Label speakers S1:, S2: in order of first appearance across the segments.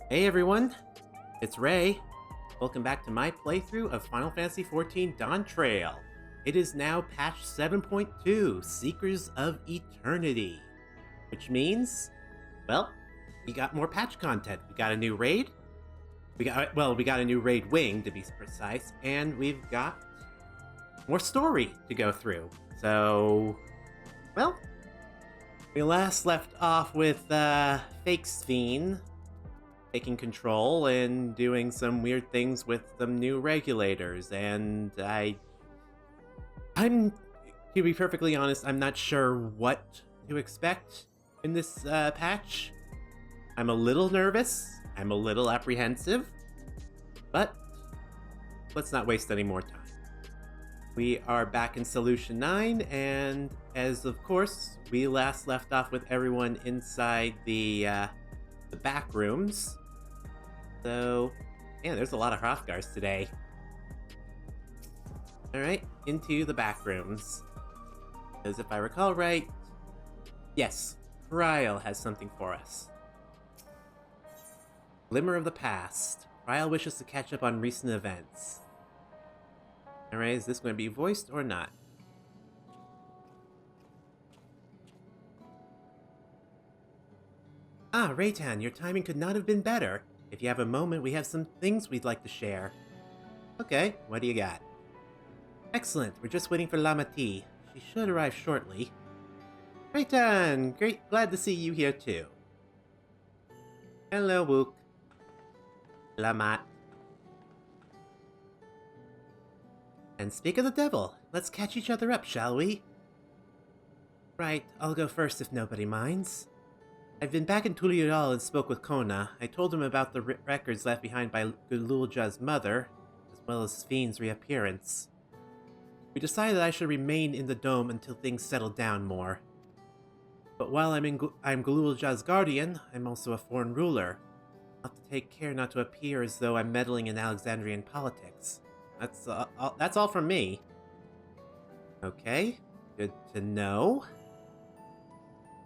S1: Hey everyone, it's Ray. Welcome back to my playthrough of Final Fantasy XIV Dawntrail. It is now patch 7.2, Seekers of Eternity. Which means, well, we got more patch content. We got a new raid. We got a new raid wing to be precise, and we've got more story to go through. So, well, we last left off with fake Sphene taking control and doing some weird things with some new regulators, and I'm to be perfectly honest, I'm not sure what to expect in this patch. I'm a little nervous, I'm a little apprehensive, but let's not waste any more time. We are back in Solution 9, and as of course, we last left off with everyone inside the back rooms. So, yeah, there's a lot of Hrothgars today. Alright, into the back rooms. Because if I recall right, yes, Rei'tan has something for us. Glimmer of the Past. Rei'tan wishes to catch up on recent events. Alright, is this going to be voiced or not? Ah, Rei'tan, your timing could not have been better. If you have a moment, we have some things we'd like to share. Okay, what do you got? Excellent, we're just waiting for Lamati. She should arrive shortly. Rei'tan, great, glad to see you here too. Hello, Wook. Lamat. And speak of the devil, let's catch each other up, shall we? Right, I'll go first if nobody minds. I've been back in Tuliral and spoke with Kona. I told him about the records left behind by Gululja's mother, as well as Sphene's reappearance. We decided I should remain in the dome until things settle down more. But while I'm Gululja's guardian, I'm also a foreign ruler. I'll have to take care not to appear as though I'm meddling in Alexandrian politics. That's all from me. Okay, good to know.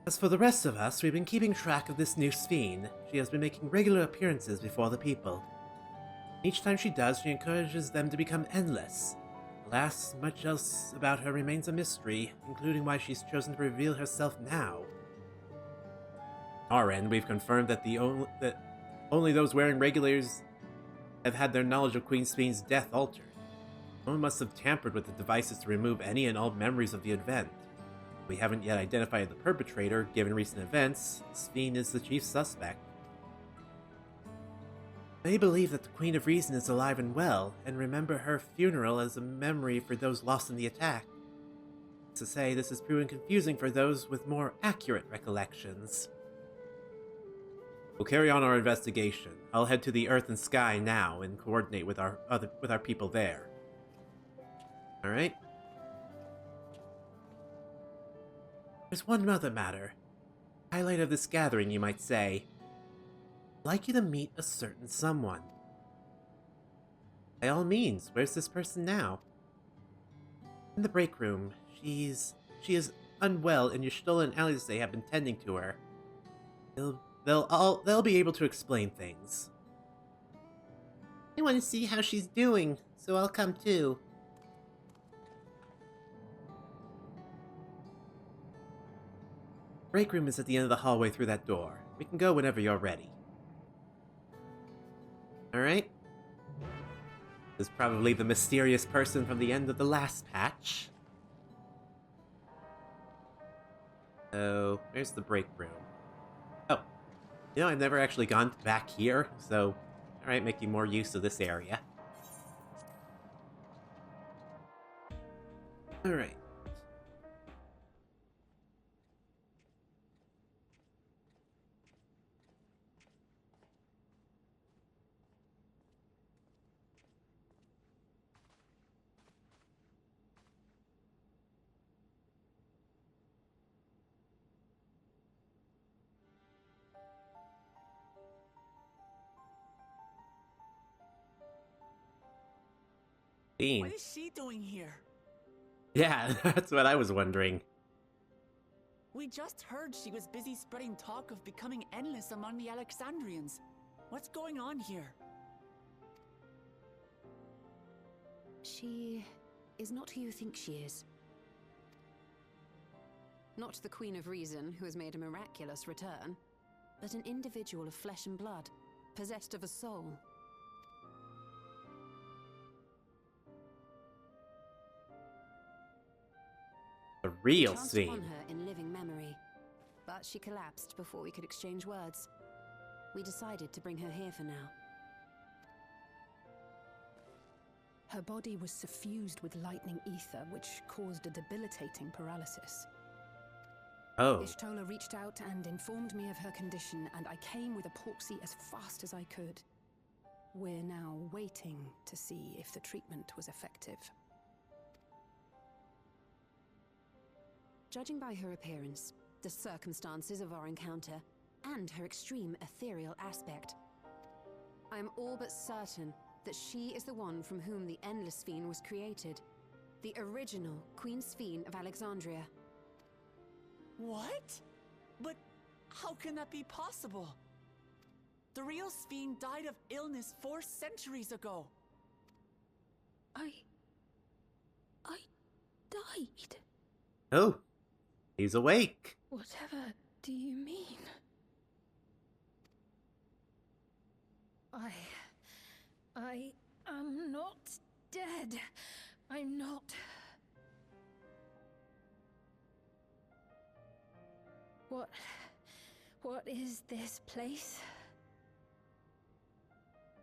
S1: As for the rest of us, we've been keeping track of this new Sphene. She has been making regular appearances before the people. Each time she does, she encourages them to become endless. Alas, much else about her remains a mystery, including why she's chosen to reveal herself now. On our end, we've confirmed that only those wearing regulators have had their knowledge of Queen Sphene's death altered. Someone must have tampered with the devices to remove any and all memories of the event. We haven't yet identified the perpetrator. Given recent events, Sphene is the chief suspect. They believe that the Queen of Reason is alive and well, and remember her funeral as a memory for those lost in the attack. To say, this has proven confusing for those with more accurate recollections. We'll carry on our investigation. I'll head to the Earth and Sky now and coordinate with our people there. All right. There's one other matter. Highlight of this gathering, you might say. I'd like you to meet a certain someone. By all means, where's this person now? In the break room. She is unwell, and Y'shtola and Alice have been tending to her. They'll be able to explain things. I want to see how she's doing, so I'll come too. Break room is at the end of the hallway through that door. We can go whenever you're ready. Alright. This is probably the mysterious person from the end of the last patch. So, where's the break room? Oh. You know, I've never actually gone back here, so... Alright, making more use of this area. Alright.
S2: What is she doing here?
S1: Yeah, that's what I was wondering.
S2: We just heard she was busy spreading talk of becoming endless among the Alexandrians. What's going on here?
S3: She is not who you think she is. Not the Queen of Reason, who has made a miraculous return, but an individual of flesh and blood, possessed of a soul.
S1: The real
S3: Chanced
S1: Sphene.
S3: upon her in living memory, but she collapsed before we could exchange words. We decided to bring her here for now.
S4: Her body was suffused with lightning ether, which caused a debilitating paralysis.
S1: Oh.
S4: Y'shtola reached out and informed me of her condition, and I came with a portsy as fast as I could. We're now waiting to see if the treatment was effective.
S3: Judging by her appearance, the circumstances of our encounter, and her extreme ethereal aspect, I am all but certain that she is the one from whom the Endless Sphene was created. The original Queen Sphene of Alexandria.
S2: What? But how can that be possible? The real Sphene died of illness 4 centuries ago.
S4: I died.
S1: Oh. He's awake.
S4: Whatever do you mean? I am not dead. I'm not. What is this place?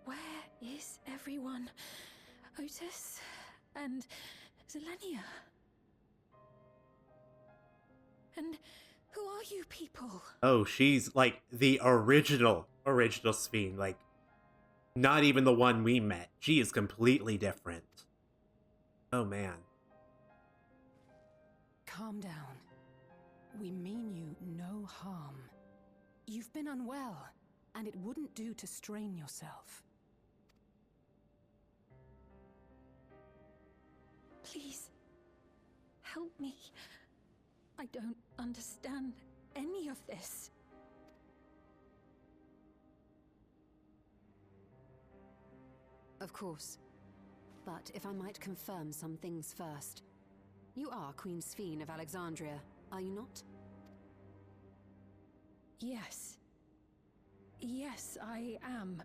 S4: Where is everyone? Otis and Zelenia? And who are you people?
S1: Oh, she's like the original Sphene. Like, not even the one we met. She is completely different. Oh, man.
S4: Calm down. We mean you no harm. You've been unwell, and it wouldn't do to strain yourself. Please, help me. I don't understand any of this.
S3: Of course. But if I might confirm some things first. You are Queen Sphene of Alexandria, are you not?
S4: Yes. Yes, I am.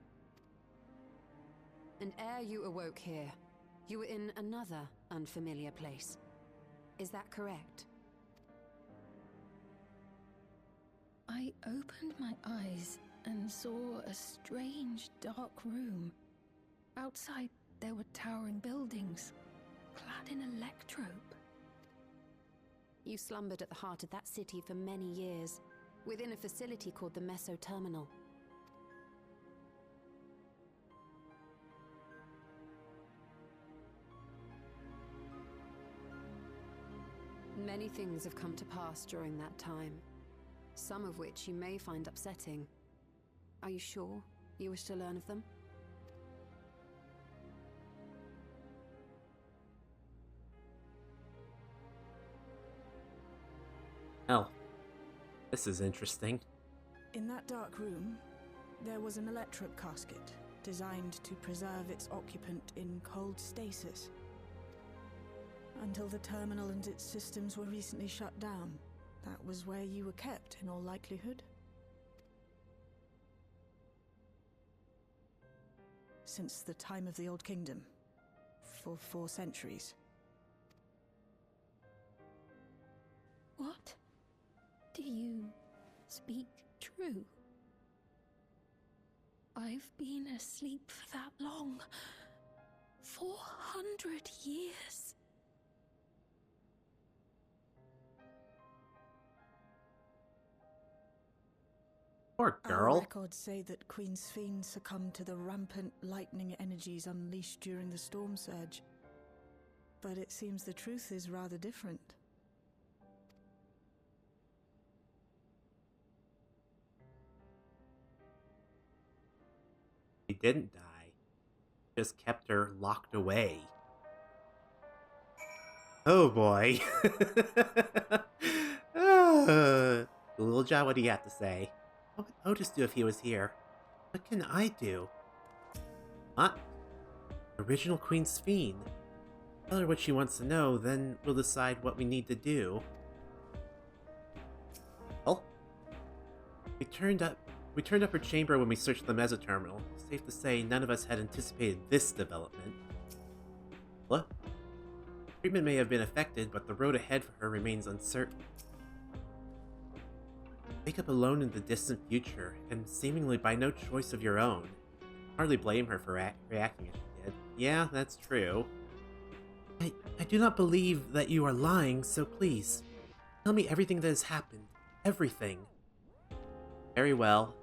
S3: And ere you awoke here, you were in another unfamiliar place. Is that correct?
S4: I opened my eyes and saw a strange, dark room. Outside, there were towering buildings, clad in electrope.
S3: You slumbered at the heart of that city for many years, within a facility called the Meso Terminal. Many things have come to pass during that time, some of which you may find upsetting. Are you sure you wish to learn of them?
S1: Oh. This is interesting.
S5: In that dark room, there was an electric casket designed to preserve its occupant in cold stasis. Until the terminal and its systems were recently shut down, that was where you were kept, in all likelihood. Since the time of the Old Kingdom, for 4 centuries.
S4: What? Do you speak true? I've been asleep for that long. 400 years.
S1: Poor
S5: Our
S1: girl.
S5: records say that Queen Sphene succumbed to the rampant lightning energies unleashed during the storm surge. But it seems the truth is rather different.
S1: She didn't die. Just kept her locked away. Oh boy. Little John, what do you have to say? What would Otis do if he was here? What can I do? What? Original Queen Sphene. Tell her what she wants to know, then we'll decide what we need to do. Well, we turned up her chamber when we searched the Mesoterminal. Safe to say, none of us had anticipated this development. What? Treatment may have been affected, but the road ahead for her remains uncertain. Wake up alone in the distant future, and seemingly by no choice of your own. Hardly blame her for reacting as she did. Yeah, that's true. I do not believe that you are lying, so please, tell me everything that has happened. Everything. Very well.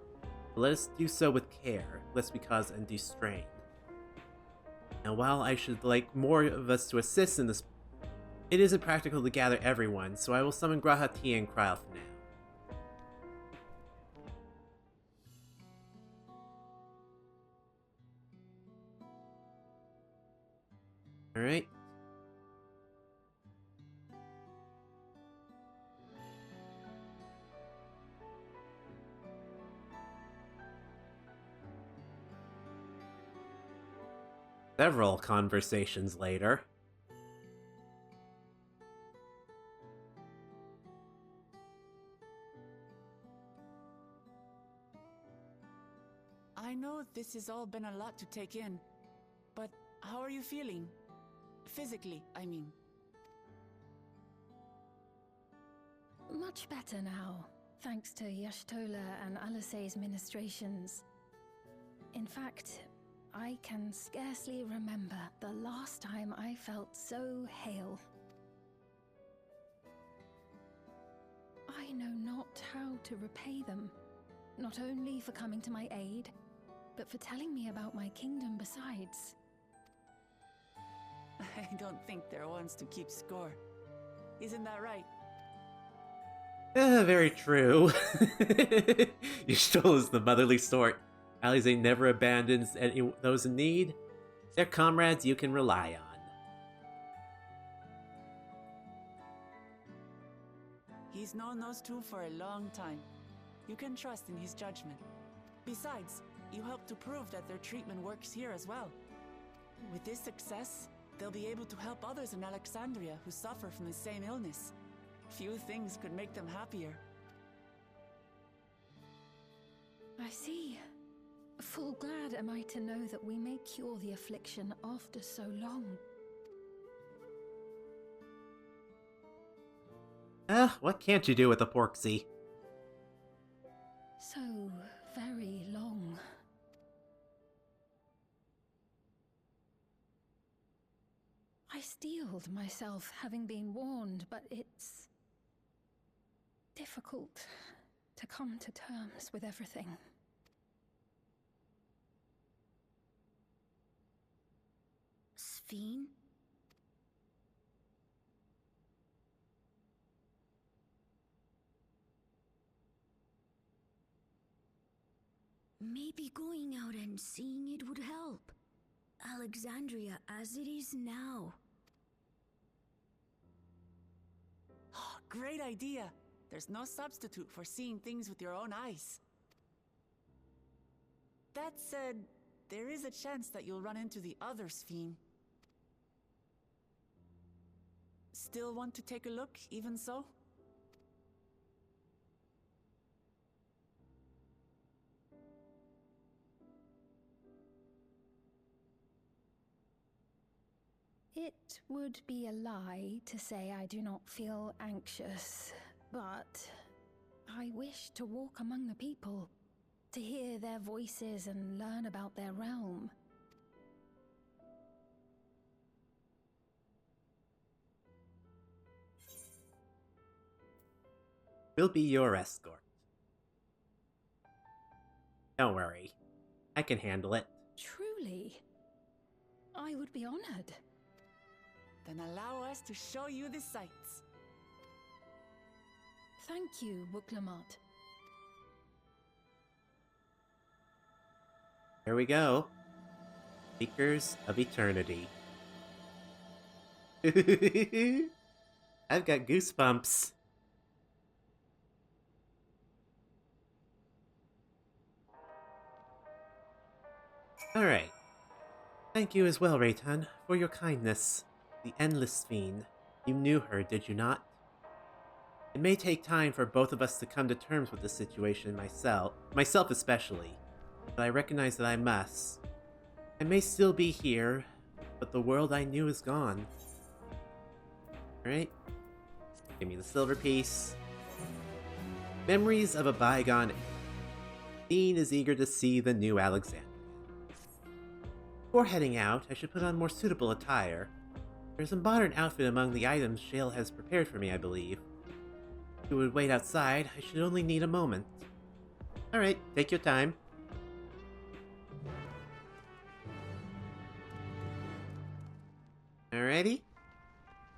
S1: But let us do so with care, lest we cause undue strain. Now, while I should like more of us to assist in this, it isn't practical to gather everyone, so I will summon G'raha Tia and Kryl for now. Alright. Several conversations later.
S2: I know this has all been a lot to take in, but how are you feeling? Physically, I mean.
S4: Much better now, thanks to Y'shtola and Alisay's ministrations. In fact, I can scarcely remember the last time I felt so hale. I know not how to repay them, not only for coming to my aid, but for telling me about my kingdom besides.
S2: I don't think they're ones to keep score. Isn't that right?
S1: Very true. Y'shtola is the motherly sort. Alizé never abandons those in need. They're comrades you can rely on.
S2: He's known those two for a long time. You can trust in his judgment. Besides, you helped to prove that their treatment works here as well. With this success, they'll be able to help others in Alexandria who suffer from the same illness. Few things could make them happier.
S4: I see. Full glad am I to know that we may cure the affliction after so long.
S1: What can't you do with a porksy?
S4: So very long. I steeled myself, having been warned, but it's difficult to come to terms with everything.
S6: Sphene? Maybe going out and seeing it would help. Alexandria as it is now.
S2: Great idea! There's no substitute for seeing things with your own eyes. That said, there is a chance that you'll run into the other Sphene. Still want to take a look, even so?
S4: It would be a lie to say I do not feel anxious, but I wish to walk among the people, to hear their voices and learn about their realm.
S1: We'll be your escort. Don't worry. I can handle it.
S4: Truly, I would be honored.
S2: Then allow us to show you the sights.
S4: Thank you, Wuklamot.
S1: Here we go. Seekers of Eternity. I've got goosebumps. Alright. Thank you as well, Rei'tan, for your kindness. The Endless Sphene. You knew her, did you not? It may take time for both of us to come to terms with the situation myself especially, but I recognize that I must. I may still be here, but the world I knew is gone. Alright. Give me the silver piece. Memories of a bygone age. Sphene is eager to see the new Alexandria. Before heading out, I should put on more suitable attire. There's a modern outfit among the items Shale has prepared for me, I believe. If you would wait outside, I should only need a moment. Alright, take your time. Alrighty.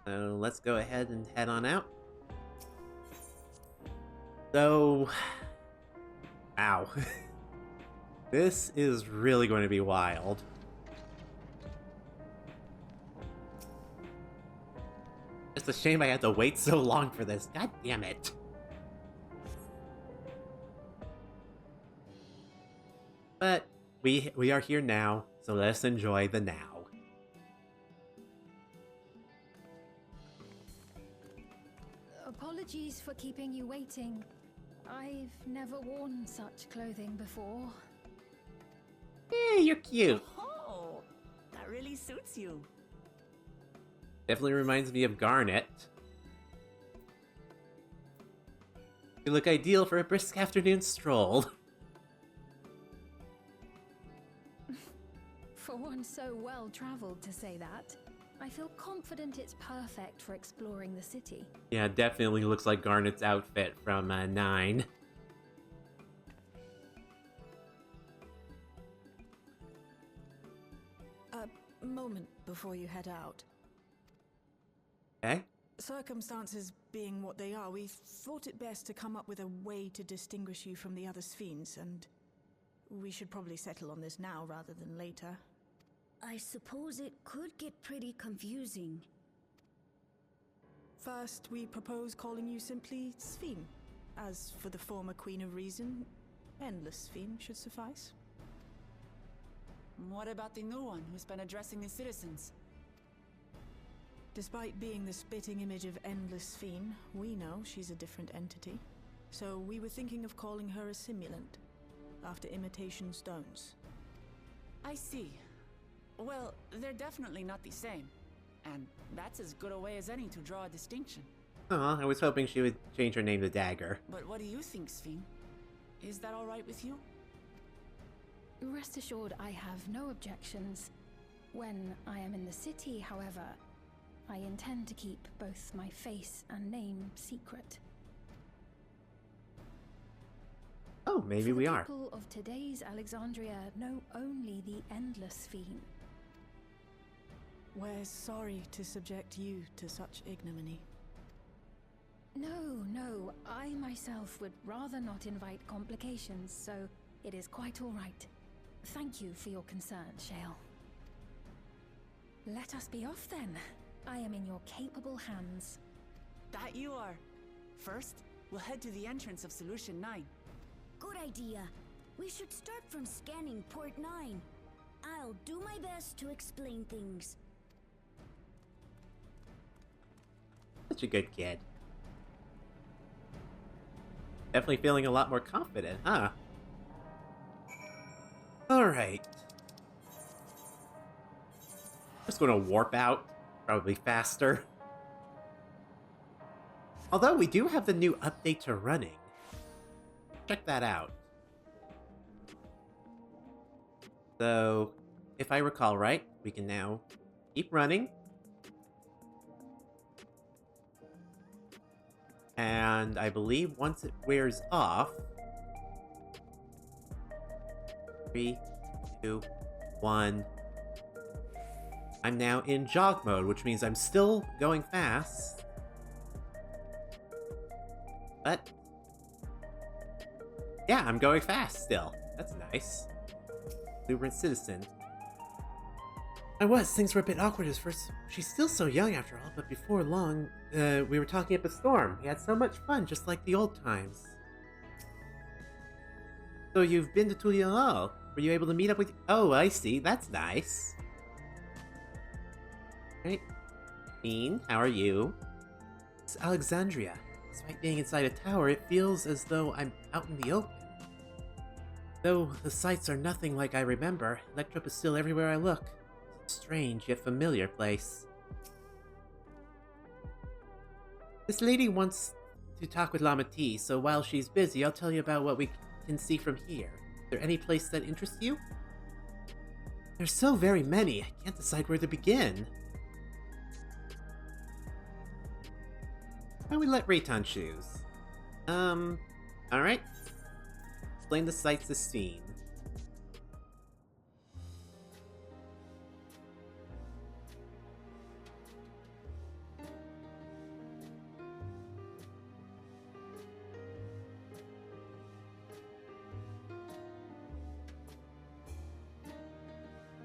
S1: So let's go ahead and head on out. So... Ow. This is really going to be wild. It's a shame I had to wait so long for this. God damn it. But we are here now, so let us enjoy the now.
S4: Apologies for keeping you waiting. I've never worn such clothing before.
S1: Yeah, you're cute.
S2: Oh, that really suits you.
S1: Definitely reminds me of Garnet. You look ideal for a brisk afternoon stroll.
S4: For one so well-traveled to say that, I feel confident it's perfect for exploring the city.
S1: Yeah, definitely looks like Garnet's outfit from 9.
S5: A moment before you head out.
S1: Okay.
S5: Circumstances being what they are, we thought it best to come up with a way to distinguish you from the other Sphenes, and we should probably settle on this now rather than later.
S6: I suppose it could get pretty confusing.
S5: First, we propose calling you simply Sphene. As for the former Queen of Reason, Endless Sphene should suffice.
S2: What about the new one who's been addressing the citizens?
S5: Despite being the spitting image of Endless Sphene, we know she's a different entity. So we were thinking of calling her a simulant, after imitation stones.
S2: I see. Well, they're definitely not the same. And that's as good a way as any to draw a distinction.
S1: Aw, I was hoping she would change her name to Dagger.
S2: But what do you think, Sphene? Is that alright with you?
S4: Rest assured I have no objections. When I am in the city, however, I intend to keep both my face and name secret.
S1: Oh, maybe we are.
S4: People of today's Alexandria know only the Endless Sphene.
S5: We're sorry to subject you to such ignominy.
S4: No, I myself would rather not invite complications, so it is quite all right. Thank you for your concern, Shale. Let us be off then. I am in your capable hands.
S2: That you are. First, we'll head to the entrance of Solution 9.
S6: Good idea. We should start from scanning Port 9. I'll do my best to explain things.
S1: Such a good kid. Definitely feeling a lot more confident, huh? Alright. Just gonna warp out. Probably faster. Although we do have the new update to running. Check that out. So, if I recall right, we can now keep running. And I believe once it wears off... 3, 2, 1... I'm now in jog mode, which means I'm still going fast. But... yeah, I'm going fast still. That's nice. Exuberant citizen. Things were a bit awkward at first. She's still so young after all, but before long, we were talking up a storm. We had so much fun, just like the old times. So you've been to Tulial? Were you able to meet up with... Oh, I see. That's nice. Right. Sphene, how are you? It's Alexandria. Despite being inside a tower, it feels as though I'm out in the open. Though the sights are nothing like I remember, Electrop is still everywhere I look. It's a strange yet familiar place. This lady wants to talk with Lama T, so while she's busy, I'll tell you about what we can see from here. Is there any place that interests you? There's so very many, I can't decide where to begin. Why don't we let Rei'tan choose? Alright. Explain the sights to Sphene.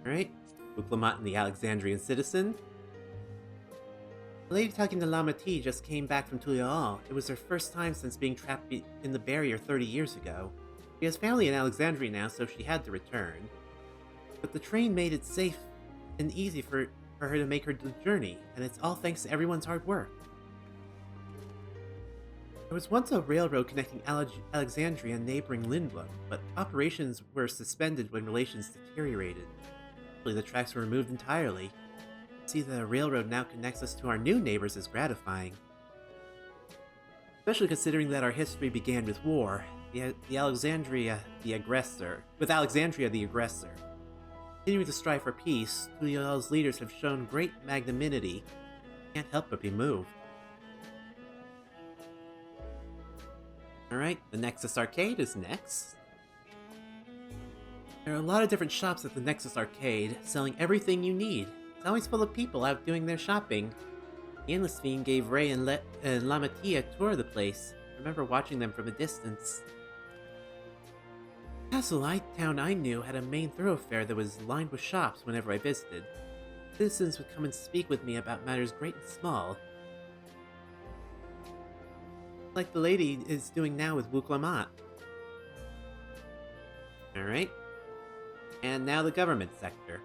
S1: Alright. Uklamat and the Alexandrian citizen. The lady talking to Lama T just came back from Tulial. It was her first time since being trapped in the barrier 30 years ago. She has family in Alexandria now, so she had to return. But the train made it safe and easy for her to make her journey, and it's all thanks to everyone's hard work. There was once a railroad connecting Alexandria and neighboring Lindblom, but operations were suspended when relations deteriorated. The tracks were removed entirely. To see that a railroad now connects us to our new neighbors is gratifying. Especially considering that our history began with war, with Alexandria the aggressor. Continuing to strive for peace, Tulial's leaders have shown great magnanimity. Can't help but be moved. Alright, the Nexus Arcade is next. There are a lot of different shops at the Nexus Arcade, selling everything you need. It's always full of people out doing their shopping. The Endless Fiend gave Ray and Lama T a tour of the place. I remember watching them from a distance. The castle town I knew had a main thoroughfare that was lined with shops whenever I visited. Citizens would come and speak with me about matters great and small. Like the lady is doing now with Wuklamat. Alright. And now the government sector.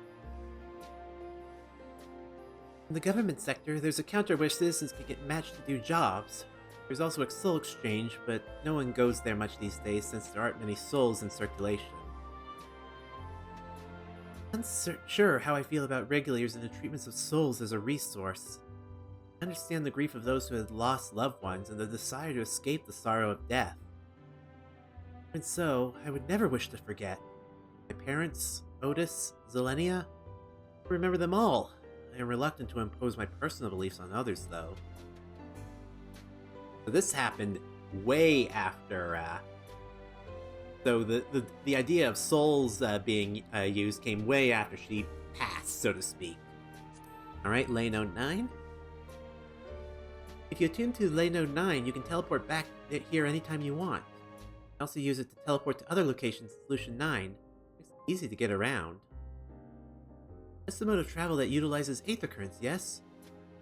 S1: In the government sector, there's a counter where citizens can get matched to do jobs. There's also a soul exchange, but no one goes there much these days since there aren't many souls in circulation. I'm unsure how I feel about regulators and the treatments of souls as a resource. I understand the grief of those who had lost loved ones and the desire to escape the sorrow of death. And so, I would never wish to forget. My parents, Otis, Zelenia, I remember them all. I am reluctant to impose my personal beliefs on others, though. So this happened way after, so the idea of souls being used came way after she passed, so to speak. Alright, Lane 09. If you attune to Lane 09, you can teleport back here anytime you want. You can also use it to teleport to other locations in Solution 9. Easy to get around. It's a mode of travel that utilizes Aether currents, yes?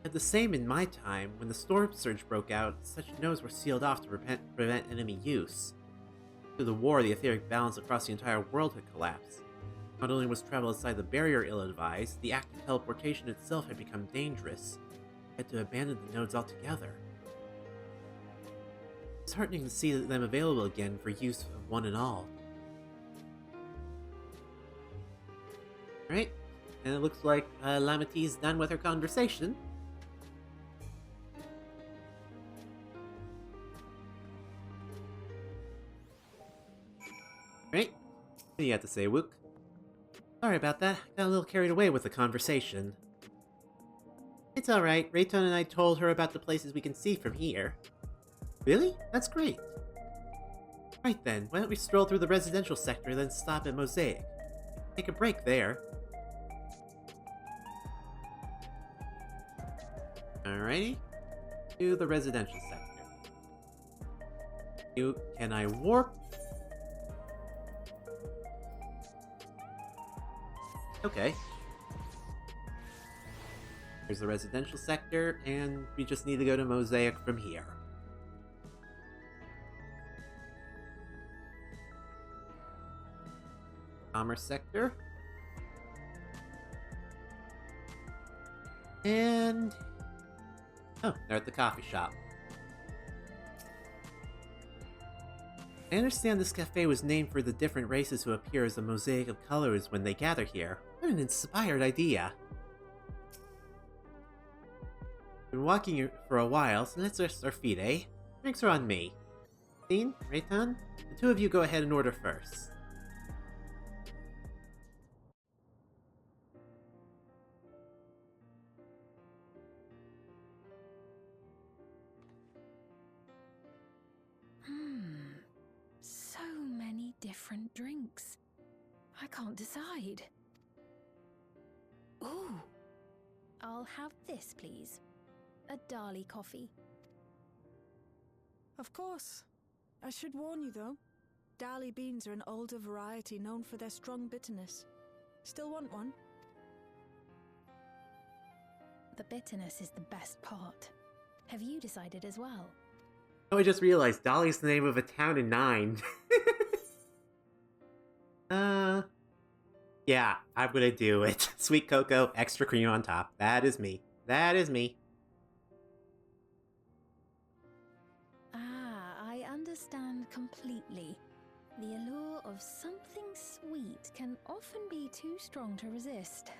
S1: I had the same in my time. When the storm surge broke out, such nodes were sealed off to prevent enemy use. Through the war, the etheric balance across the entire world had collapsed. Not only was travel outside the barrier ill-advised, the act of teleportation itself had become dangerous. I had to abandon the nodes altogether. It's heartening to see them available again for use of one and all. Alright, and it looks like Lama T's done with her conversation. Right? What do you have to say, Wook? Sorry about that, got a little carried away with the conversation. It's alright, Rei'tan and I told her about the places we can see from here. Really? That's great. Right then, why don't we stroll through the residential sector, then stop at Mosaic? Take a break there. Alrighty. To the residential sector. Can I warp? Okay. Here's the residential sector, and we just need to go to Mosaic from here. commerce sector. And... oh, they're at the coffee shop. I understand this cafe was named for the different races who appear as a mosaic of colors when they gather here. What an inspired idea. Been walking here for a while, so let's rest our feet, eh? Drinks are on me. Sphene, Rei'tan, the two of you go ahead and order first.
S4: So many different drinks. I can't decide. Ooh.
S7: I'll have this, please. A Dali coffee.
S5: Of course. I should warn you, though. Dali beans are an older variety known for their strong bitterness. Still want one?
S7: The bitterness is the best part. Have you decided as well?
S1: Oh, I just realized Dolly's the name of a town in 9. Yeah, I'm gonna do it. Sweet cocoa, extra cream on top. That is me. That is me.
S7: I understand completely. The allure of something sweet can often be too strong to resist.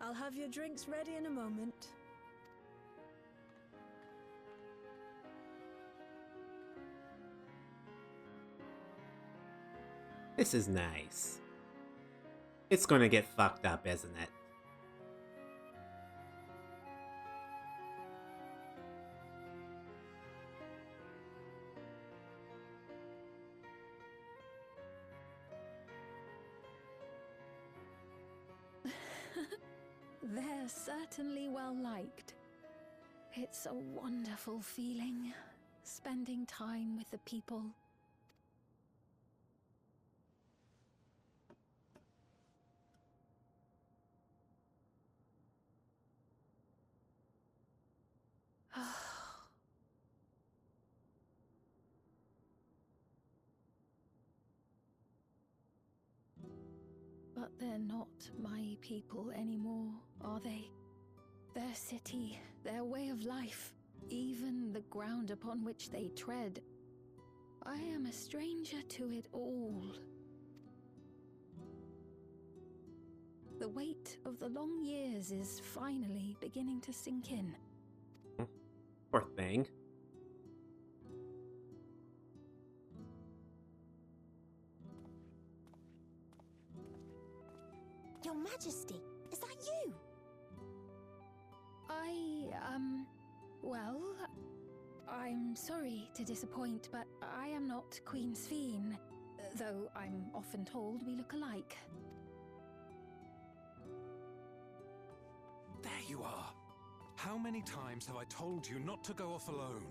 S5: I'll have your drinks ready in a moment.
S1: This is nice. It's gonna get fucked up, isn't it?
S7: They're certainly well liked. It's a wonderful feeling, spending time with the people. But they're not my people anymore, are they? Their city, their way of life, even the ground upon which they tread. I am a stranger to it all. The weight of the long years is finally beginning to sink in.
S1: Poor thing.
S6: Your Majesty, is that you?
S7: Well, I'm sorry to disappoint, but I am not Queen Sphene, though I'm often told we look alike.
S8: There you are. How many times have I told you not to go off alone?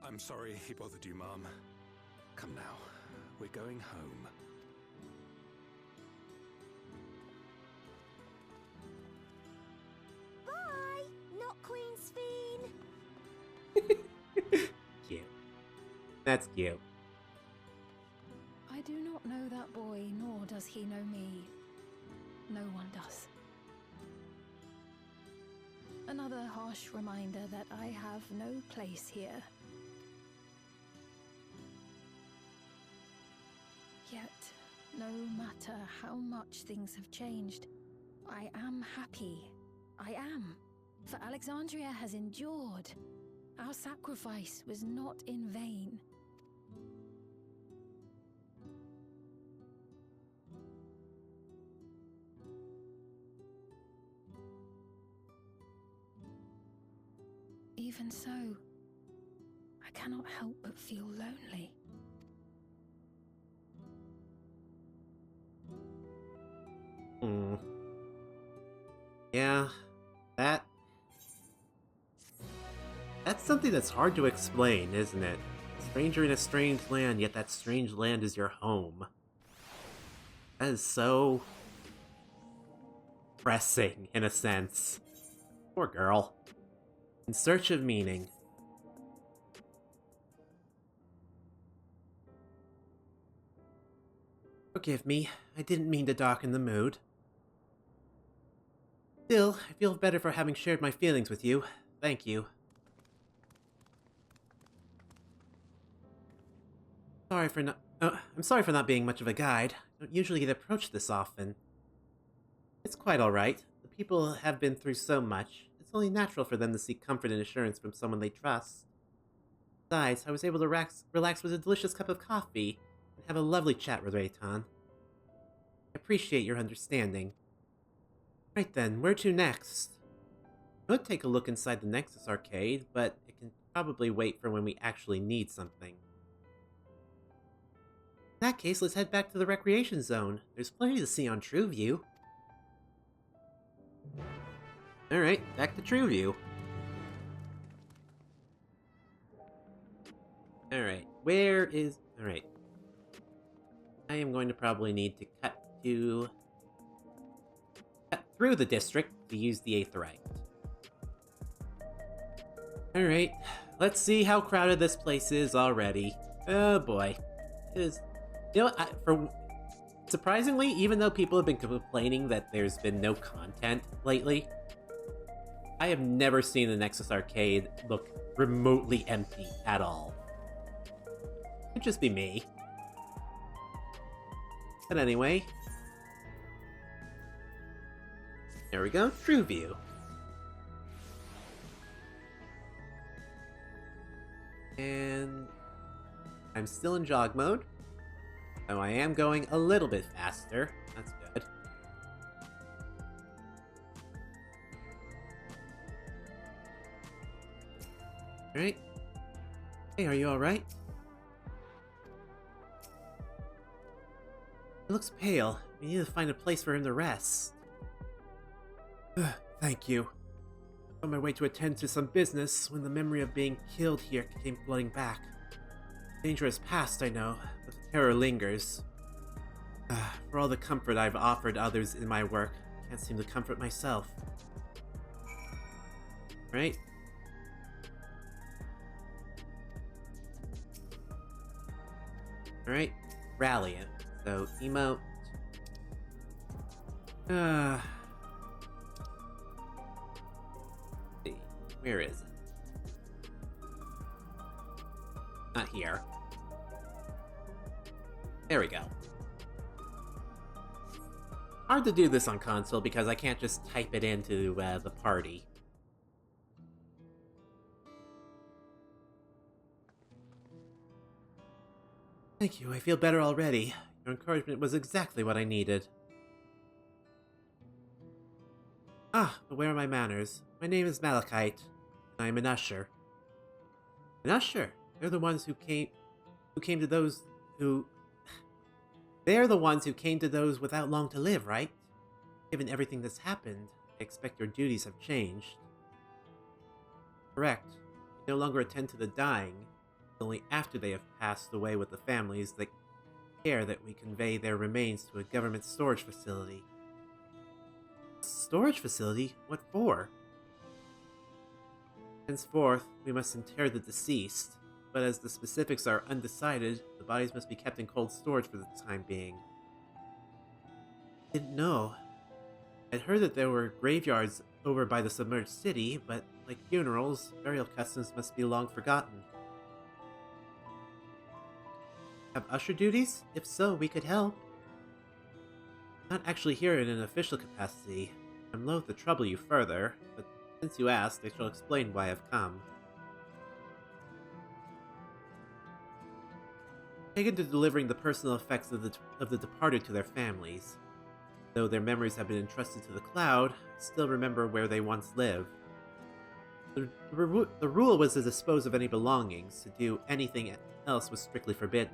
S8: I'm sorry he bothered you, Mum. Come now, we're going home.
S6: Bye, not Queen Sphene.
S1: Cute. That's cute.
S7: I do not know that boy, nor does he know me. No one does. Another harsh reminder that I have no place here. Yet, no matter how much things have changed, I am happy. I am. For Alexandria has endured. Our sacrifice was not in vain. Even so, I cannot help but feel lonely.
S1: Yeah, that's something that's hard to explain, isn't it? Stranger in a strange land, yet that strange land is your home. That is so pressing, in a sense. Poor girl. In search of meaning. Forgive me, I didn't mean to darken the mood. Still, I feel better for having shared my feelings with you. Thank you. I'm sorry for not being much of a guide. I don't usually get approached this often. It's quite alright. The people have been through so much. It's only natural for them to seek comfort and assurance from someone they trust. Besides, I was able to relax with a delicious cup of coffee and have a lovely chat with Rei'tan. I appreciate your understanding. Right then, where to next? I could take a look inside the Nexus arcade, but it can probably wait for when we actually need something. In that case, let's head back to the recreation zone. There's plenty to see on TrueView. Alright, back to TrueView. Alright, where is... Alright. I am going to probably need to cut through the district to use the Aetheryte. Alright, let's see how crowded this place is already. Oh boy. It is... You know what, surprisingly, even though people have been complaining that there's been no content lately, I have never seen the Nexus Arcade look remotely empty at all. Could just be me. But anyway. There we go, TrueView. And I'm still in jog mode. So I am going a little bit faster. That's good. Alright. Hey, are you alright? He looks pale. We need to find a place for him to rest. Thank you. On my way to attend to some business when the memory of being killed here came flooding back. Danger is past, I know, but the terror lingers. For all the comfort I've offered others in my work, I can't seem to comfort myself. Right? Alright, rally it. So, emote. See, where is it? Not here. There we go. Hard to do this on console because I can't just type it into the party. Thank you, I feel better already. Your encouragement was exactly what I needed. Ah, but where are my manners? My name is Malachite, and I am an usher. An usher? They're the ones who came to those who... They're the ones who came to those without long to live, right? Given everything that's happened, I expect your duties have changed. Correct. You no longer attend to the dying. Only after they have passed away with the families that care that we convey their remains to a government storage facility. Storage facility? What for? Henceforth, we must inter the deceased, but as the specifics are undecided, the bodies must be kept in cold storage for the time being. Didn't know. I'd heard that there were graveyards over by the submerged city, but like funerals, burial customs must be long forgotten. Have usher duties? If so, we could help. Not actually here in an official capacity. I'm loath to trouble you further, but since you asked, I shall explain why I've come. Taken to delivering the personal effects of the departed to their families. Though their memories have been entrusted to the cloud, I still remember where they once lived. The rule was to dispose of any belongings. To do anything else was strictly forbidden.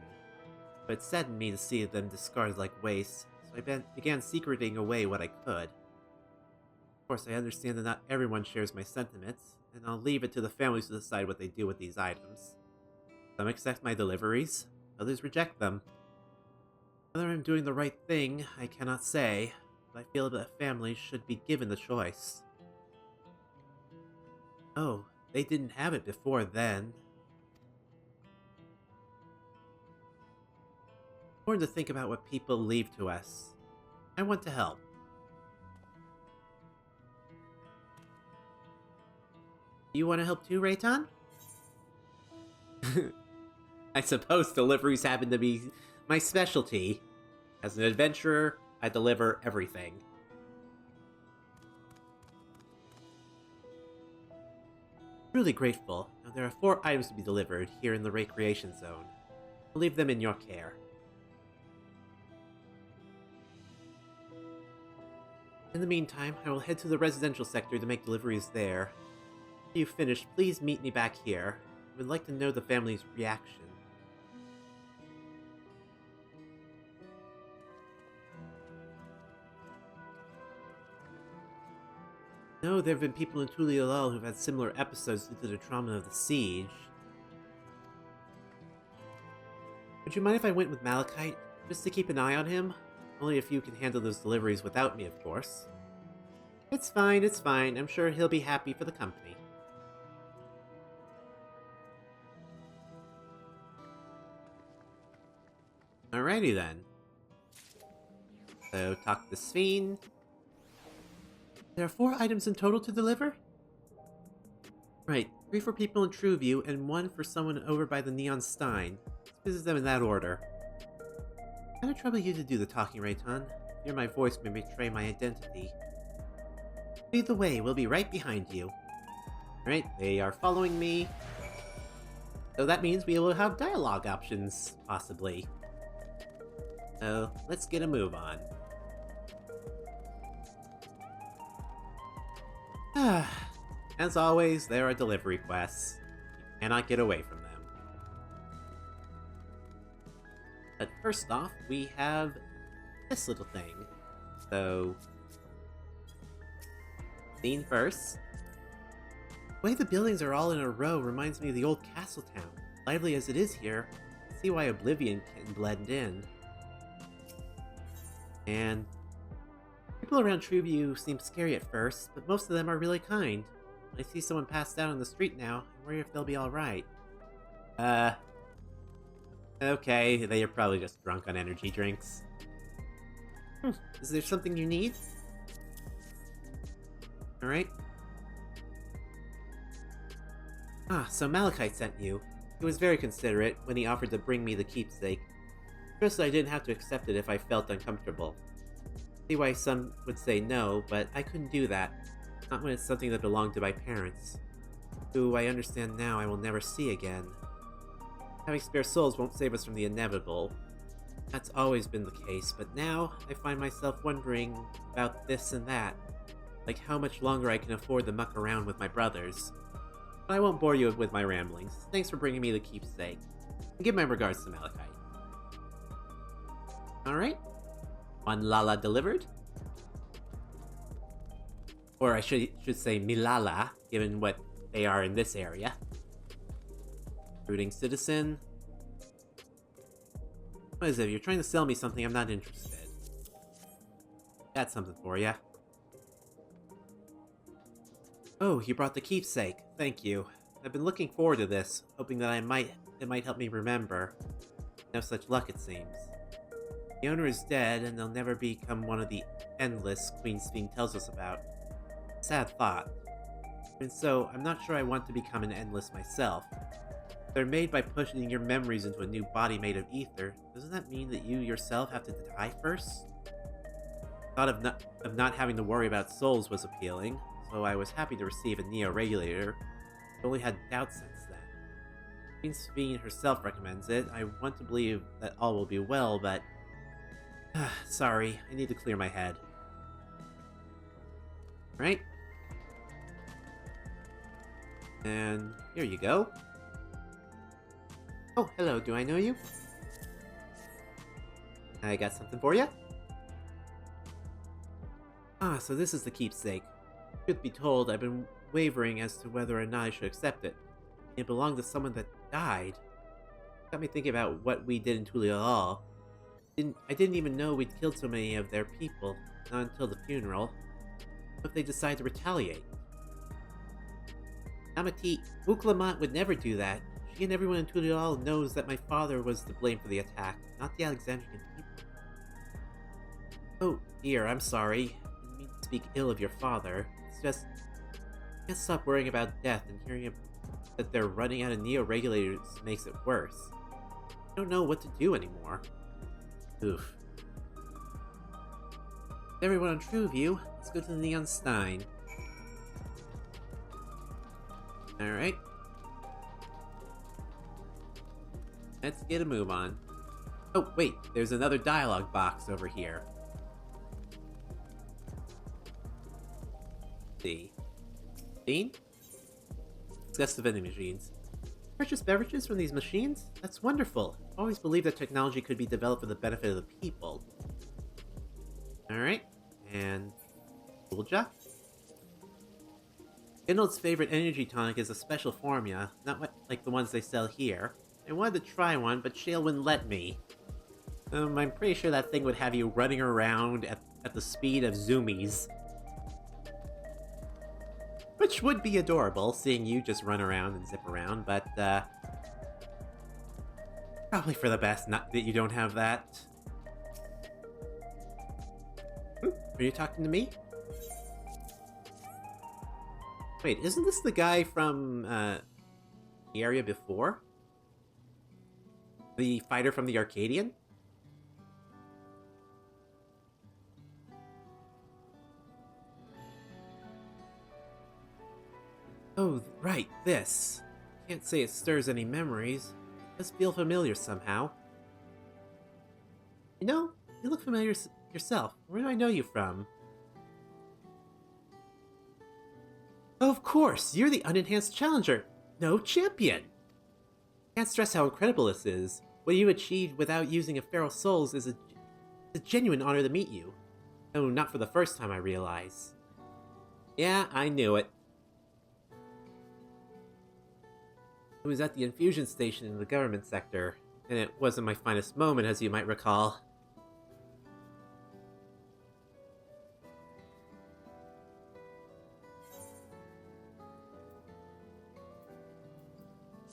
S1: But it saddened me to see them discarded like waste, so I began secreting away what I could. Of course, I understand that not everyone shares my sentiments, and I'll leave it to the families to decide what they do with these items. Some accept my deliveries, others reject them. Whether I'm doing the right thing, I cannot say, but I feel that families should be given the choice. Oh, they didn't have it before then. important to think about what people leave to us. I want to help. Do you want to help too, Rei'tan? I suppose deliveries happen to be my specialty. As an adventurer, I deliver everything. Truly grateful. Now, there are 4 items to be delivered here in the recreation zone. I'll leave them in your care. In the meantime, I will head to the residential sector to make deliveries there. After you've finished, please meet me back here. I would like to know the family's reaction. No, there have been people in Tuliolal who've had similar episodes due to the trauma of the siege. Would you mind if I went with Malachite, just to keep an eye on him? Only if you can handle those deliveries without me, of course. It's fine, it's fine. I'm sure he'll be happy for the company. Alrighty then. So, talk to Sphene. There are 4 items in total to deliver? Right, 3 for people in Trueview and 1 for someone over by the Neon Stein. Let's visit them in that order. Kind of trouble you to do the talking, Rei'tan. Hear my voice may betray my identity. Lead the way, we'll be right behind you. Alright, they are following me. So that means we will have dialogue options, possibly. So, let's get a move on. As always, there are delivery quests. You cannot get away from them. But first off, we have this little thing. So, scene first. The way the buildings are all in a row reminds me of the old castle town. Lively as it is here, I see why Oblivion can blend in. And people around Trueview seem scary at first, but most of them are really kind. When I see someone passed out on the street now, I worry if they'll be alright. Okay, they are probably just drunk on energy drinks. Is there something you need? Alright. So Malachite sent you. He was very considerate when he offered to bring me the keepsake. Just I didn't have to accept it if I felt uncomfortable. See why some would say no, but I couldn't do that. Not when it's something that belonged to my parents, who I understand now I will never see again. Having spare souls won't save us from the inevitable. That's always been the case, but now I find myself wondering about this and that. Like how much longer I can afford to muck around with my brothers. But I won't bore you with my ramblings. Thanks for bringing me the keepsake. And give my regards to Malachite. Alright. 1 Lala delivered. Or I should say Milala, given what they are in this area. Recruiting citizen. What is it? If you're trying to sell me something, I'm not interested. Got something for ya. Oh, you brought the keepsake. Thank you. I've been looking forward to this, hoping that it might help me remember. No such luck, it seems. The owner is dead, and they'll never become one of the endless Queen Sphene tells us about. Sad thought. And so, I'm not sure I want to become an endless myself. If they're made by pushing your memories into a new body made of ether, doesn't that mean that you yourself have to die first? Thought of not having to worry about souls was appealing, so I was happy to receive a Neo-Regulator. I only had doubts since then. Queen Sphene herself recommends it. I want to believe that all will be well, but... sorry, I need to clear my head. Right? And here you go. Oh, hello, do I know you? I got something for you. So this is the keepsake. Truth be told, I've been wavering as to whether or not I should accept it. It belonged to someone that died. Got me thinking about what we did in Tuliolal. I didn't even know we'd killed so many of their people, not until the funeral. What if they decide to retaliate? Amati, Uklamat would never do that. She and everyone in Tulial knows that my father was to blame for the attack, not the Alexandrian people. Oh, dear, I'm sorry. I didn't mean to speak ill of your father. It's just... I can't stop worrying about death, and hearing that they're running out of neo-regulators makes it worse. I don't know what to do anymore. Oof. Everyone on Trueview, let's go to the Neon Stein. Alright. Let's get a move on. Oh, wait, there's another dialogue box over here. See. Sphene? Discuss the vending machines. Purchase beverages from these machines? That's wonderful. I've always believed that technology could be developed for the benefit of the people. Alright, and... Ulja? Inold's favorite energy tonic is a special formula, not like the ones they sell here. I wanted to try one, but Shale wouldn't let me. I'm pretty sure that thing would have you running around at the speed of zoomies. Which would be adorable, seeing you just run around and zip around, but, probably for the best not that you don't have that. Are you talking to me? Wait, isn't this the guy from, the area before? The fighter from the Arcadian? Oh, right, this. Can't say it stirs any memories. It does feel familiar somehow. You know, you look familiar yourself. Where do I know you from? Oh, of course, you're the unenhanced challenger. No champion! Can't stress how incredible this is. What you achieved without using a feral souls is a genuine honor to meet you. Oh, not for the first time, I realize. Yeah, I knew it. It was at the infusion station in the government sector, and it wasn't my finest moment, as you might recall.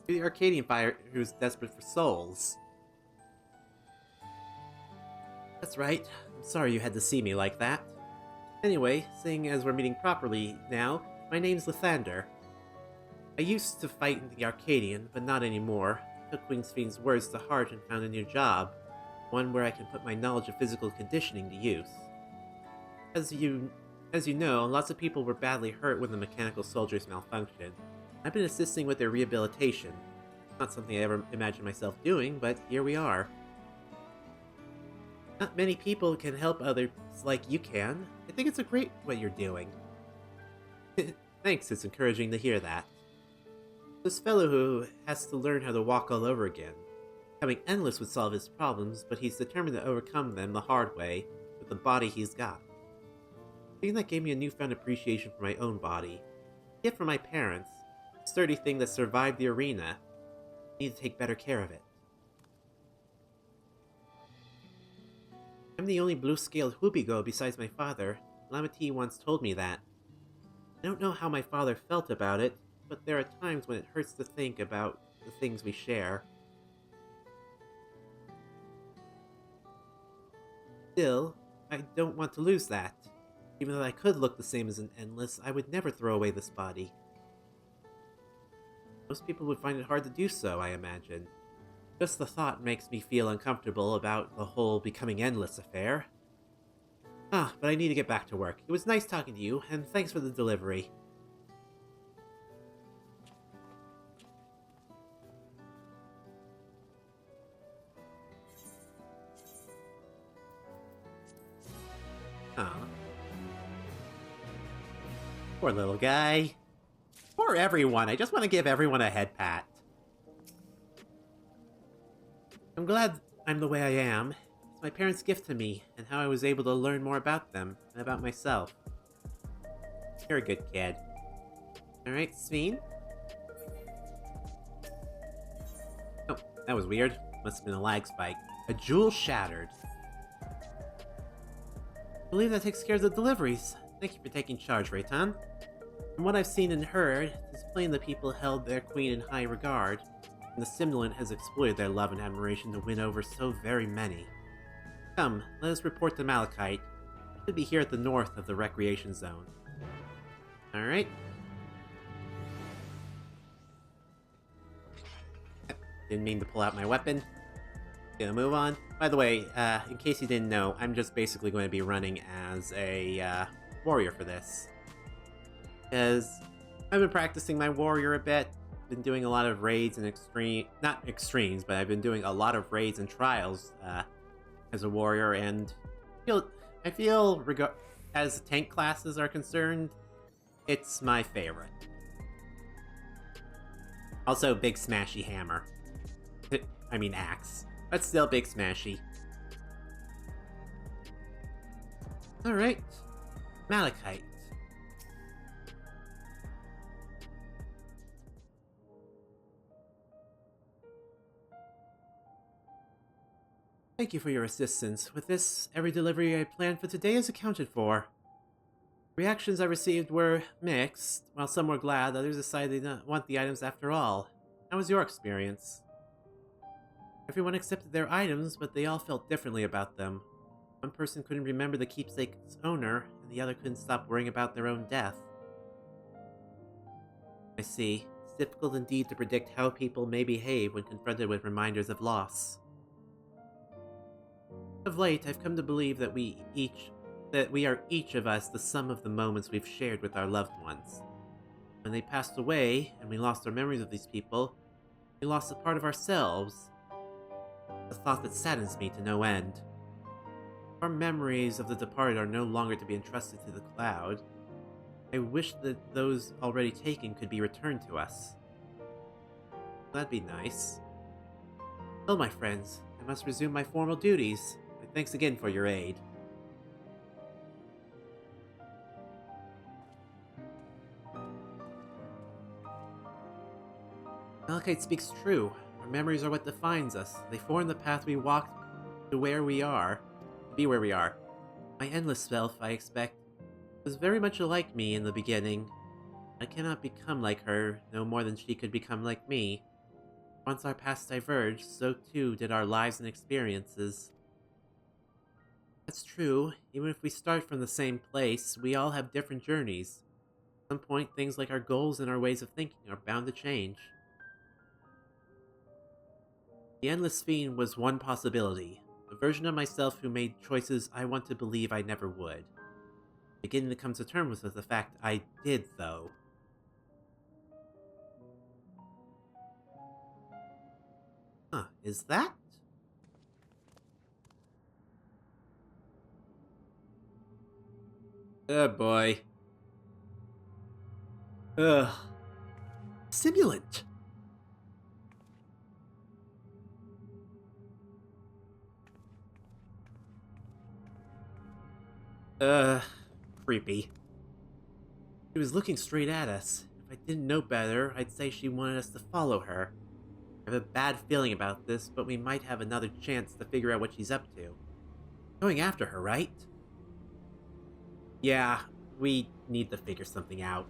S1: The Arcadian fighter who was desperate for souls. That's right. I'm sorry you had to see me like that. Anyway, seeing as we're meeting properly now, my name's Lathander. I used to fight in the Arcadian, but not anymore. I took Queen Sphene's words to heart and found a new job. One where I can put my knowledge of physical conditioning to use. As you know, lots of people were badly hurt when the mechanical soldiers malfunctioned. I've been assisting with their rehabilitation. Not something I ever imagined myself doing, but here we are. Not many people can help others like you can. I think it's great what you're doing. Thanks, it's encouraging to hear that. This fellow who has to learn how to walk all over again. Becoming endless would solve his problems, but he's determined to overcome them the hard way, with the body he's got. Seeing that gave me a newfound appreciation for my own body. A gift from my parents. A sturdy thing that survived the arena. I need to take better care of it. I'm the only blue-scaled Hubigo besides my father. Lamati once told me that. I don't know how my father felt about it, but there are times when it hurts to think about the things we share. Still, I don't want to lose that. Even though I could look the same as an Endless, I would never throw away this body. Most people would find it hard to do so, I imagine. Just the thought makes me feel uncomfortable about the whole becoming Endless affair. But I need to get back to work. It was nice talking to you, and thanks for the delivery. Poor little guy. Poor everyone. I just want to give everyone a head pat. I'm glad I'm the way I am. It's my parents' gift to me, and how I was able to learn more about them, and about myself. You're a good kid. Alright, Sphene? Oh, that was weird. Must have been a lag spike. A jewel shattered. I believe that takes care of the deliveries. Thank you for taking charge, Rei'tan. From what I've seen and heard, it's plain the people held their queen in high regard. and the simulant has exploited their love and admiration to win over so very many. Come, let us report to Malachite. He should be here at the north of the recreation zone. Alright. Didn't mean to pull out my weapon. Gonna move on. By the way, in case you didn't know, I'm just basically going to be running as a warrior for this. Because I've been practicing my warrior a bit. Been doing a lot of raids and not extremes, but I've been doing a lot of raids and trials as a warrior, and I feel as tank classes are concerned, it's my favorite. Also, big smashy hammer. I mean axe, but still big smashy. Alright. Malachite. Thank you for your assistance. With this, every delivery I planned for today is accounted for. Reactions I received were mixed. While some were glad, others decided they didn't want the items after all. How was your experience? Everyone accepted their items, but they all felt differently about them. One person couldn't remember the keepsake's owner, and the other couldn't stop worrying about their own death. I see. It's difficult indeed to predict how people may behave when confronted with reminders of loss. Of late, I've come to believe that we are each of us the sum of the moments we've shared with our loved ones. When they passed away, and we lost our memories of these people, we lost a part of ourselves. A thought that saddens me to no end. Our memories of the departed are no longer to be entrusted to the cloud. I wish that those already taken could be returned to us. That'd be nice. Well, my friends, I must resume my formal duties. Thanks again for your aid. Malachite speaks true. Our memories are what defines us. They form the path we walk to where we are. Be where we are. My endless self, I expect, was very much like me in the beginning. I cannot become like her, no more than she could become like me. Once our paths diverged, so too did our lives and experiences. That's true. Even if we start from the same place, we all have different journeys. At some point, things like our goals and our ways of thinking are bound to change. The Endless Sphene was one possibility, a version of myself who made choices I want to believe I never would. Beginning to come to terms with the fact I did, though. Huh, is that? Oh boy. Ugh. Simulant! Creepy. She was looking straight at us. If I didn't know better, I'd say she wanted us to follow her. I have a bad feeling about this, but we might have another chance to figure out what she's up to. Going after her, right? Yeah, we need to figure something out.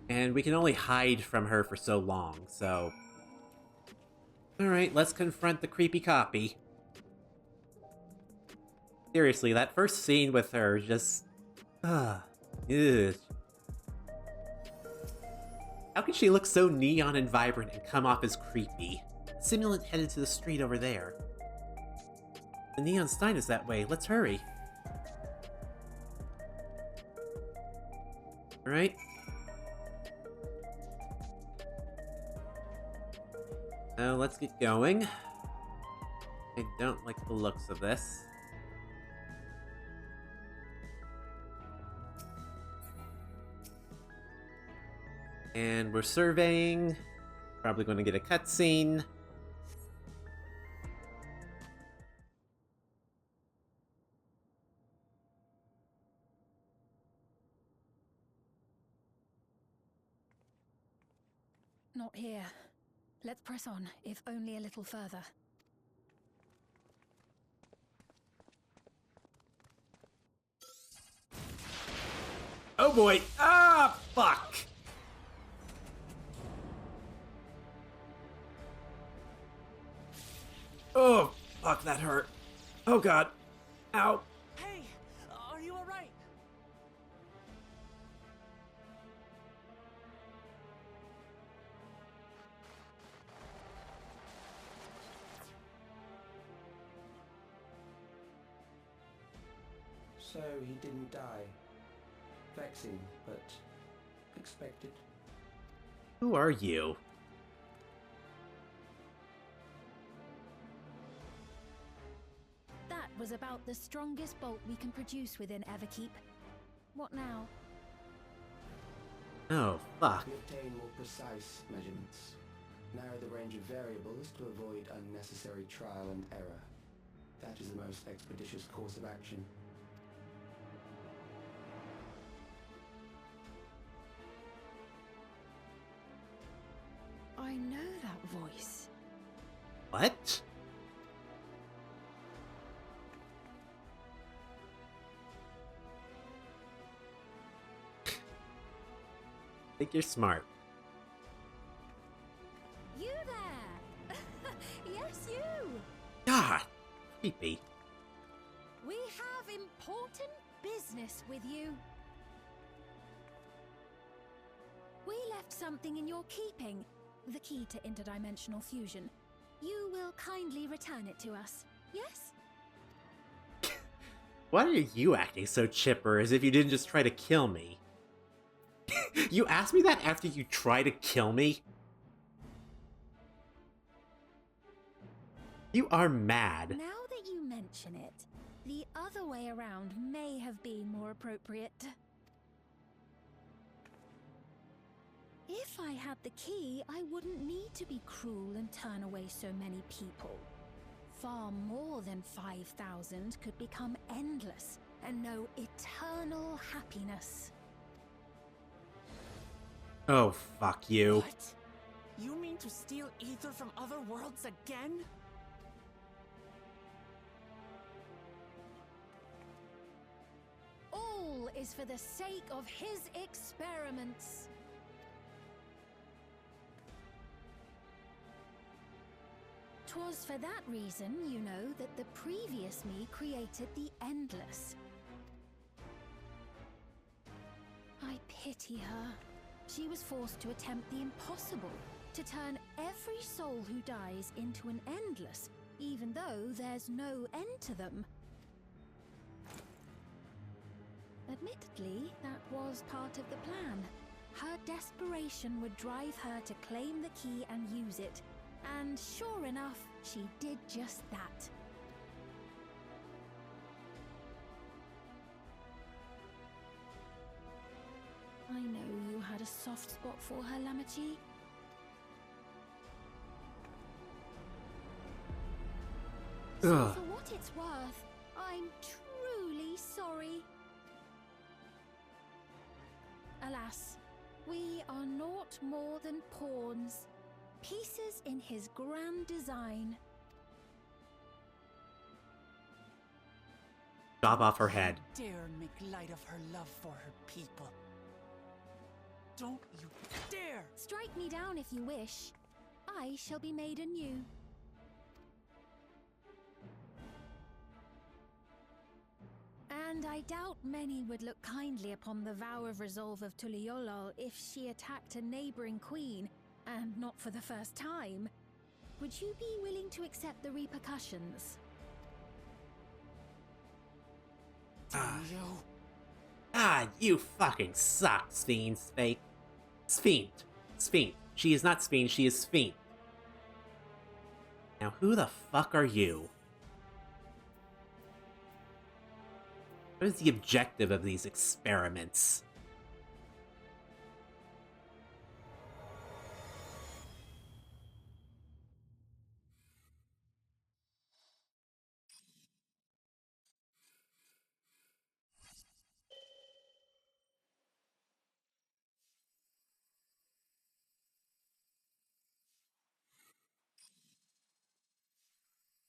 S1: And we can only hide from her for so long, so... Alright, let's confront the creepy copy. Seriously, that first scene with her just... Ugh. How can she look so neon and vibrant and come off as creepy? Simulant headed to the street over there. The neon sign is that way, let's hurry. Alright. Now let's get going. I don't like the looks of this. And we're surveying. Probably going to get a cutscene.
S4: Not here. Let's press on, if only a little further.
S1: Oh boy! Ah, fuck! Oh, fuck, that hurt. Oh god. Ow.
S2: Hey, are you alright?
S9: So he didn't die. Vexing, but expected.
S1: Who are you?
S7: That was about the strongest bolt we can produce within Everkeep. What now?
S1: Oh, fuck.
S9: We obtain more precise measurements. Narrow the range of variables to avoid unnecessary trial and error. That is the most expeditious course of action.
S7: I know that voice.
S1: What? Think you're smart.
S7: You there! Yes, you!
S1: God, creepy.
S7: We have important business with you. We left something in your keeping, the key to interdimensional fusion. You will kindly return it to us, yes?
S1: Why are you acting so chipper as if you didn't just try to kill me? You asked me that after you tried to kill me? You are mad.
S7: Now that you mention it, the other way around may have been more appropriate. If I had the key, I wouldn't need to be cruel and turn away so many people. Far more than 5,000 could become endless and know eternal happiness.
S1: Oh, fuck you.
S2: What? You mean to steal ether from other worlds again?
S7: All is for the sake of his experiments. Twas for that reason, you know, that the previous me created the Endless. I pity her. She was forced to attempt the impossible, to turn every soul who dies into an Endless, even though there's no end to them. Admittedly, that was part of the plan. Her desperation would drive her to claim the key and use it. And sure enough, she did just that. I know you had a soft spot for her, Lamachi. So
S1: Ugh.
S7: for what it's worth, I'm truly sorry. Alas, we are naught more than pawns. Pieces in his grand design.
S1: Chop off her head.
S2: Dare make light of her love for her people. Don't you dare!
S7: Strike me down if you wish. I shall be made anew. And I doubt many would look kindly upon the vow of resolve of Tuliolol if she attacked a neighboring queen, and not for the first time. Would you be willing to accept the repercussions?
S1: You fucking suck, Sphene, fake. Sphene. She is not Sphene, she is Sphene. Now who the fuck are you? What is the objective of these experiments?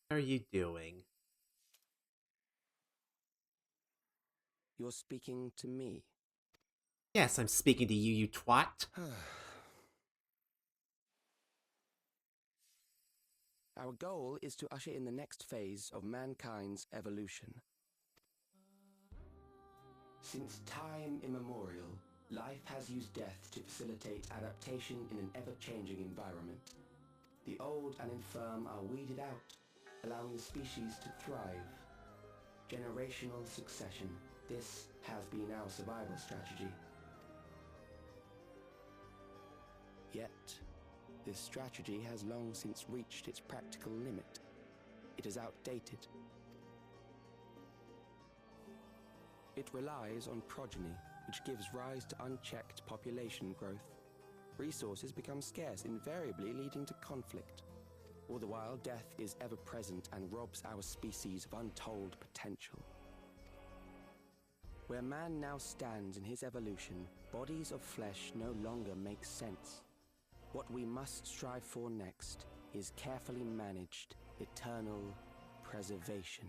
S1: What are you doing?
S9: You're speaking to me.
S1: Yes, I'm speaking to you, you twat.
S9: Our goal is to usher in the next phase of mankind's evolution. Since time immemorial, life has used death to facilitate adaptation in an ever-changing environment. The old and infirm are weeded out, allowing the species to thrive. Generational succession. This has been our survival strategy. Yet, this strategy has long since reached its practical limit. It is outdated. It relies on progeny, which gives rise to unchecked population growth. Resources become scarce, invariably leading to conflict. All the while, death is ever present and robs our species of untold potential. Where man now stands in his evolution, bodies of flesh no longer make sense. What we must strive for next is carefully managed, eternal preservation.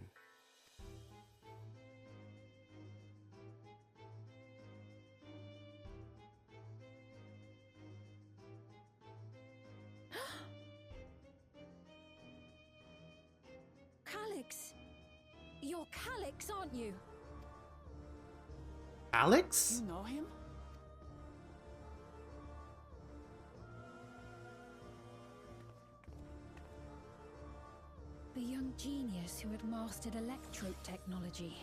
S4: Calyx! You're Calyx, aren't you?
S1: Alex?
S2: You know him?
S4: The young genius who had mastered electrope technology.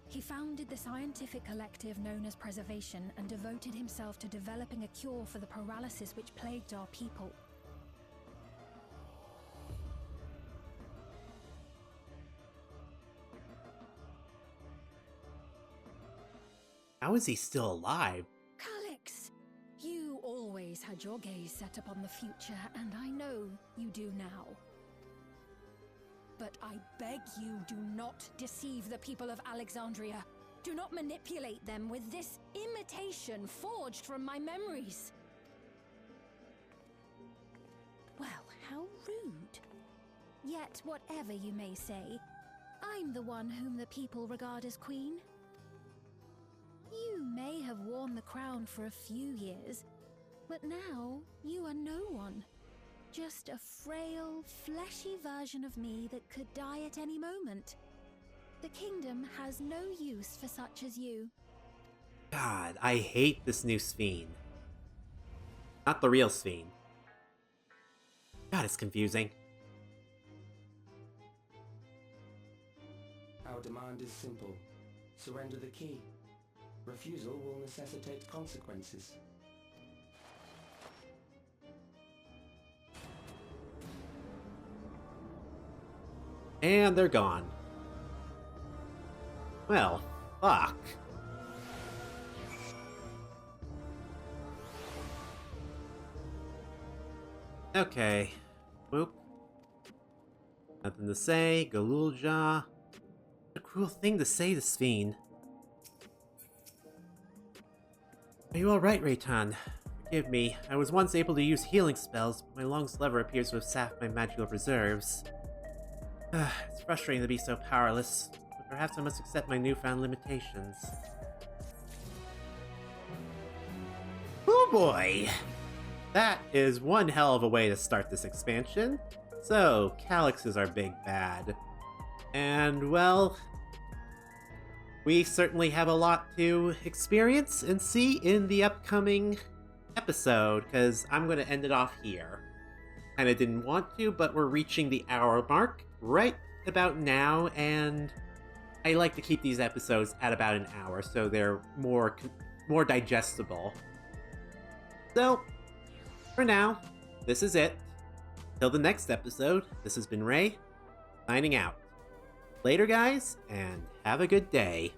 S4: He founded the scientific collective known as Preservation and devoted himself to developing a cure for the paralysis which plagued our people.
S1: How is he still alive?
S4: Calyx, you always had your gaze set upon the future, and I know you do now. But I beg you, do not deceive the people of Alexandria. Do not manipulate them with this imitation forged from my memories. Well, how rude. Yet, whatever you may say, I'm the one whom the people regard as queen. You may have worn the crown for a few years, but now you are no one. Just a frail, fleshy version of me that could die at any moment. The kingdom has no use for such as you.
S1: God, I hate this new Sphene. Not the real Sphene. God, it's confusing.
S9: Our demand is simple. Surrender the key. Refusal will necessitate consequences.
S1: And they're gone. Well, fuck. Okay. Whoop. Nothing to say. Galulja. What a cruel thing to say to Sphene. Are you alright, Rei'tan? Forgive me. I was once able to use healing spells, but my long's lever appears to have sapped my magical reserves. It's frustrating to be so powerless, but perhaps I must accept my newfound limitations. Oh boy! That is one hell of a way to start this expansion. So, Calyx is our big bad. And, well, we certainly have a lot to experience and see in the upcoming episode, because I'm going to end it off here. Kinda didn't want to, but we're reaching the hour mark right about now, and I like to keep these episodes at about an hour so they're more digestible. So, for now, this is it. Till the next episode, this has been Ray, signing out. Later, guys, and have a good day.